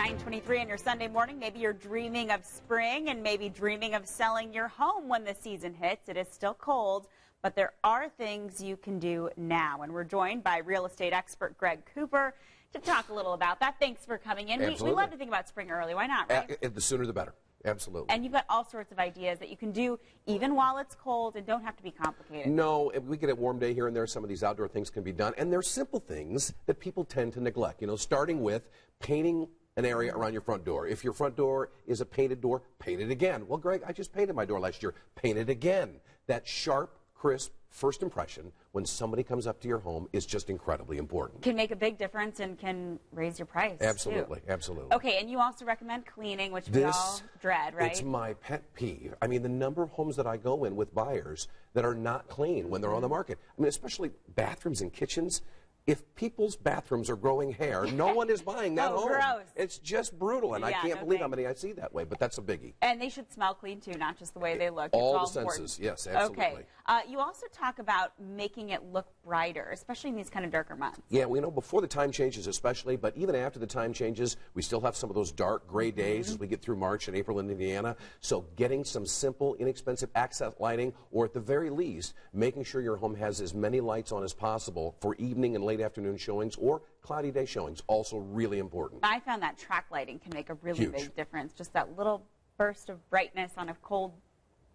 9:23 on your Sunday morning. Maybe you're dreaming of spring and maybe dreaming of selling your home when the season hits. It is still cold, but there are things you can do now. And we're joined by real estate expert Greg Cooper to talk a little about that. Thanks for coming in. We love to think about spring early. Why not, right? The sooner the better. Absolutely. And you've got all sorts of ideas that you can do even while it's cold and don't have to be complicated. No, if we get a warm day here and there, some of these outdoor things can be done. And they're simple things that people tend to neglect. You know, starting with painting an area around your front door. If your front door is a painted door, paint it again. Well, Greg, I just painted my door last year. Paint it again. That sharp, crisp first impression when somebody comes up to your home is just incredibly important. Can make a big difference and can raise your price. Absolutely, too. absolutely. Okay, and you also recommend cleaning, which we all dread, right? It's my pet peeve. I mean, the number of homes that I go in with buyers that are not clean when they're on the market. I mean, especially bathrooms and kitchens. If people's bathrooms are growing hair, no one is buying that home. Gross. It's just brutal, and I can't believe how many I see that way, but that's a biggie. And they should smell clean, too, not just the way they look. All it's the important. senses, yes, absolutely. Okay. You also talk about making it look brighter, especially in these kind of darker months. Yeah, we know before the time changes especially, but even after the time changes, we still have some of those dark gray days as we get through March and April in Indiana. So getting some simple, inexpensive accent lighting, or at the very least, making sure your home has as many lights on as possible for evening and late afternoon showings or cloudy day showings, also really important. I found that track lighting can make a really big difference. Just that little burst of brightness on a cold,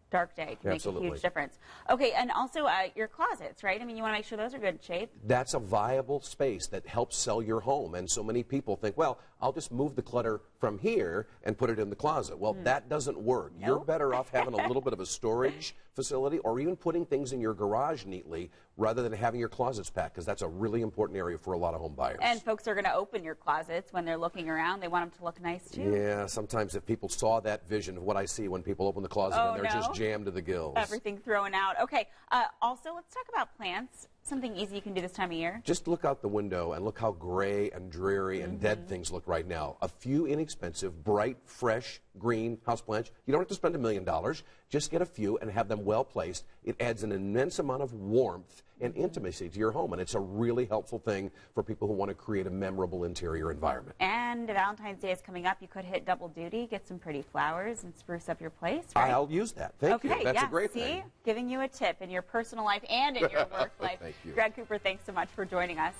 dark day can make a huge difference. Okay, and also your closets, right? I mean, you want to make sure those are good shape. That's a viable space that helps sell your home. And so many people think, well, I'll just move the clutter from here and put it in the closet. Well, that doesn't work. Nope. You're better off having a little bit of a storage facility or even putting things in your garage neatly rather than having your closets packed, because that's a really important area for a lot of home buyers. And folks are going to open your closets when they're looking around. They want them to look nice, too. Yeah, sometimes if people saw that vision of what I see when people open the closet and they're just jammed to the gills. Everything thrown out. Okay, also, let's talk about plants. Something easy you can do this time of year. Just look out the window and look how gray and dreary and dead things look right now. A few inexpensive, bright, fresh, green houseplants. You don't have to spend $1 million. Just get a few and have them well placed. It adds an immense amount of warmth and intimacy to your home, and it's a really helpful thing for people who want to create a memorable interior environment. And Valentine's Day is coming up. You could hit double duty, get some pretty flowers, and spruce up your place, right? I'll use that. Thank you. That's a great thing. See? Giving you a tip in your personal life and in your work life. Thank you. Greg Cooper, thanks so much for joining us.